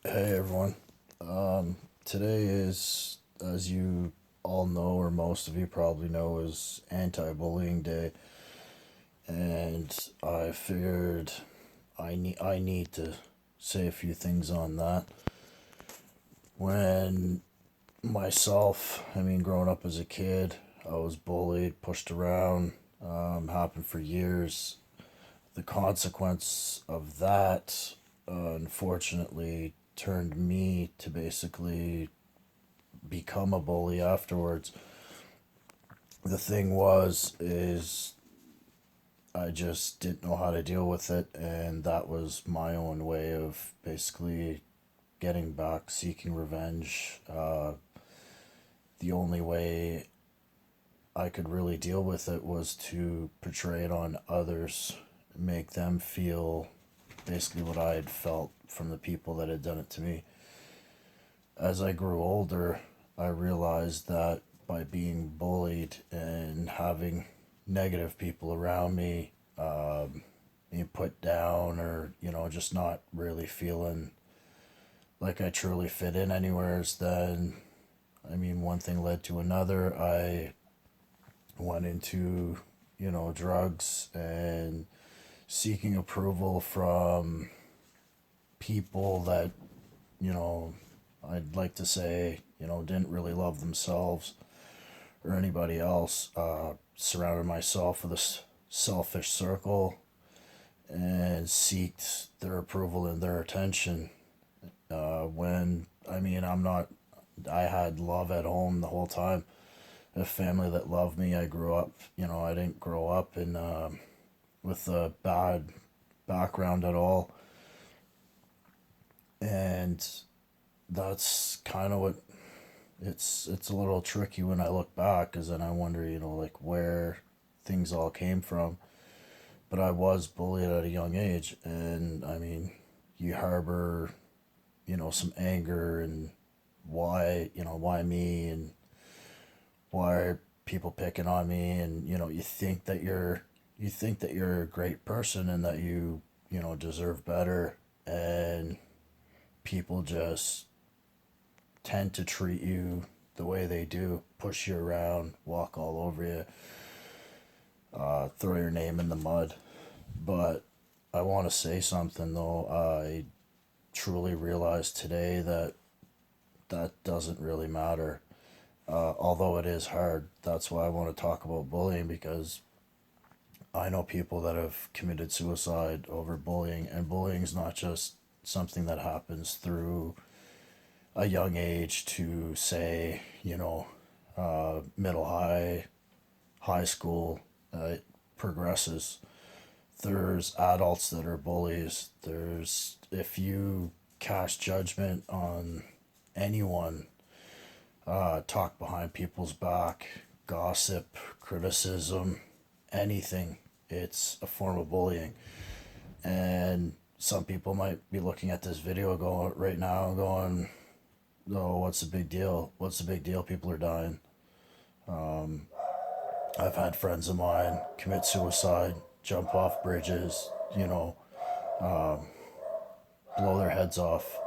Hey everyone. Today is, as you all know, or most of you probably know, is Anti-Bullying Day, and I figured I need to say a few things on that. When growing up as a kid, I was bullied, pushed around, happened for years. The consequence of that, unfortunately, turned me to basically become a bully afterwards. The thing is I just didn't know how to deal with it, and that was my own way of basically getting back, seeking revenge. The only way I could really deal with it was to portray it on others, make them feel basically what I had felt from the people that had done it to me. As I grew older, I realized that by being bullied and having negative people around me, being put down, or just not really feeling like I truly fit in anywheres, then one thing led to another. I went into drugs and seeking approval from people that you know I'd like to say didn't really love themselves or anybody else. Surrounded myself with a selfish circle and seeked their approval and their attention. When I'm not. I had love at home the whole time. A family that loved me. I grew up. I didn't grow up in with a bad background at all, and that's kind of what it's a little tricky when I look back, because then I wonder, like where things all came from. But I was bullied at a young age, and you harbor, some anger, and why me, and why are people picking on me, and you think that you're a great person, and that you deserve better, and people just tend to treat you the way they do, push you around, walk all over you, throw your name in the mud. But I want to say something though. I truly realize today that that doesn't really matter. Although it is hard. That's why I want to talk about bullying, because I know people that have committed suicide over bullying, and bullying is not just something that happens through a young age to, say, middle high school. It progresses. There's adults that are bullies. There's If you cast judgment on anyone, talk behind people's back, gossip, criticism, anything, it's a form of bullying. And some people might be looking at this video going right now going, "Oh, what's the big deal? What's the big deal? People are dying." I've had friends of mine commit suicide, jump off bridges, blow their heads off.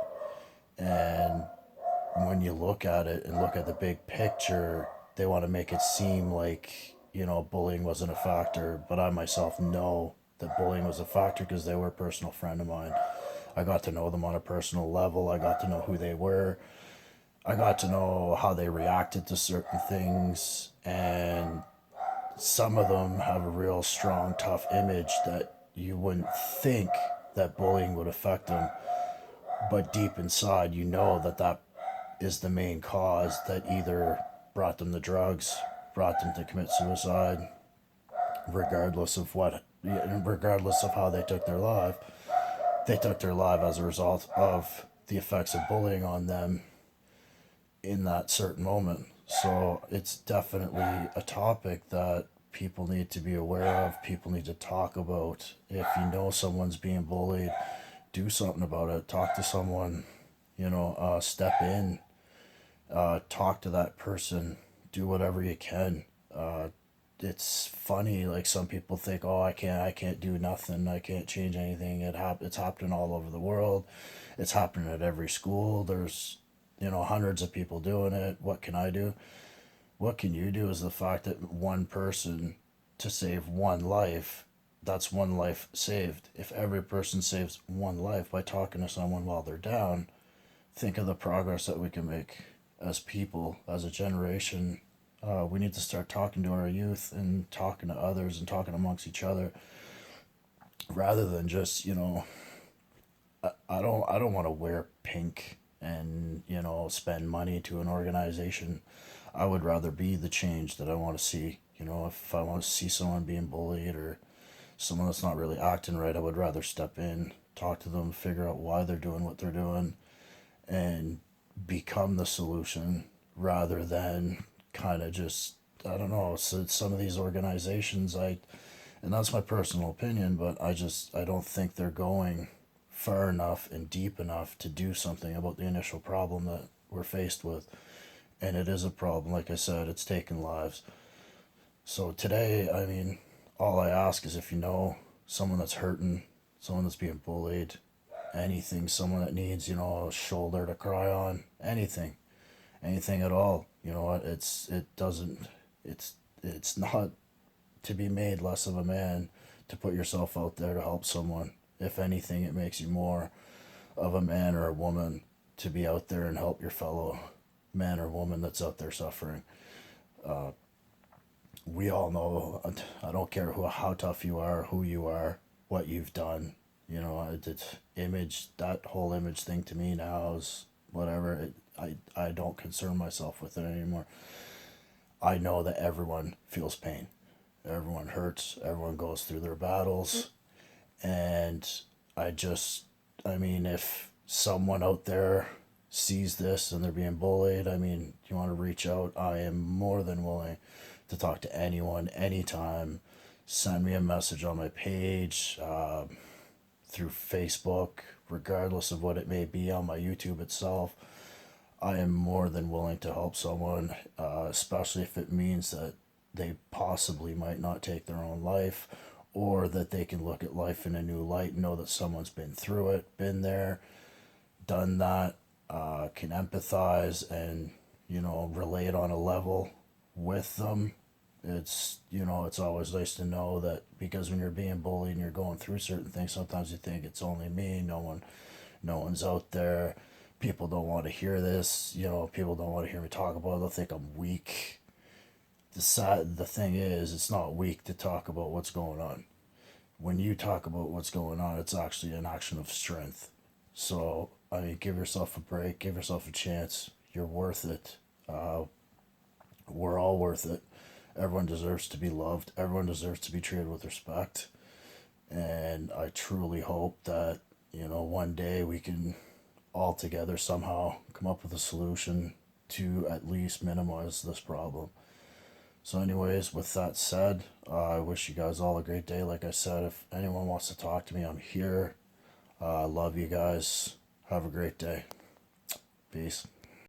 And when you look at it and look at the big picture, they want to make it seem like, bullying wasn't a factor. But I myself know that bullying was a factor, because they were a personal friend of mine. I got to know them on a personal level. I got to know who they were. I got to know how they reacted to certain things. And some of them have a real strong, tough image that you wouldn't think that bullying would affect them. But deep inside, that that is the main cause that either brought them to drugs, brought them to commit suicide, regardless of regardless of how they took their life. They took their life as a result of the effects of bullying on them in that certain moment. So it's definitely a topic that people need to be aware of, people need to talk about. If you know someone's being bullied, do something about it. Talk to someone, step in, talk to that person, do whatever you can. it's funny. Like some people think, oh, I can't do nothing. I can't change anything. It's happening all over the world. It's happening at every school. There's, hundreds of people doing it. What can I do? What can you do is the fact that one person to save one life, that's one life saved. If every person saves one life by talking to someone while they're down, think of the progress that we can make as people, as a generation. We need to start talking to our youth and talking to others and talking amongst each other rather than just, I don't want to wear pink and, spend money to an organization. I would rather be the change that I want to see. If I want to see someone being bullied or someone that's not really acting right, I would rather step in, talk to them, figure out why they're doing what they're doing, and become the solution rather than kind of just, I don't know. So some of these organizations, and that's my personal opinion, but I don't think they're going far enough and deep enough to do something about the initial problem that we're faced with. And it is a problem. Like I said, it's taking lives. So today, I mean, all I ask is if you know someone that's hurting, someone that's being bullied, anything, someone that needs, a shoulder to cry on, anything at all. You know what? It's not to be made less of a man to put yourself out there to help someone. If anything, it makes you more of a man or a woman to be out there and help your fellow man or woman that's out there suffering. We all know, I don't care how tough you are, who you are, what you've done. It's image, that whole image thing to me now is whatever. I don't concern myself with it anymore. I know that everyone feels pain. Everyone hurts. Everyone goes through their battles. And I just, I mean, if someone out there sees this and they're being bullied, I mean, you want to reach out, I am more than willing to talk to anyone, anytime. Send me a message on my page, through Facebook, regardless of what it may be, on my YouTube itself. I am more than willing to help someone, especially if it means that they possibly might not take their own life, or that they can look at life in a new light and know that someone's been through it, been there, done that, can empathize and, relate on a level with them. It's always nice to know that, because when you're being bullied and you're going through certain things, sometimes you think it's only me, no one's out there. People don't want to hear this, people don't want to hear me talk about it. They'll think I'm weak. The thing is, it's not weak to talk about what's going on. When you talk about what's going on, it's actually an action of strength. So, I mean, give yourself a break, give yourself a chance. You're worth it. We're all worth it. Everyone deserves to be loved. Everyone deserves to be treated with respect. And I truly hope that, one day we can all together somehow come up with a solution to at least minimize this problem. So, anyways, with that said, I wish you guys all a great day. Like I said, if anyone wants to talk to me, I'm here. I love you guys. Have a great day. Peace.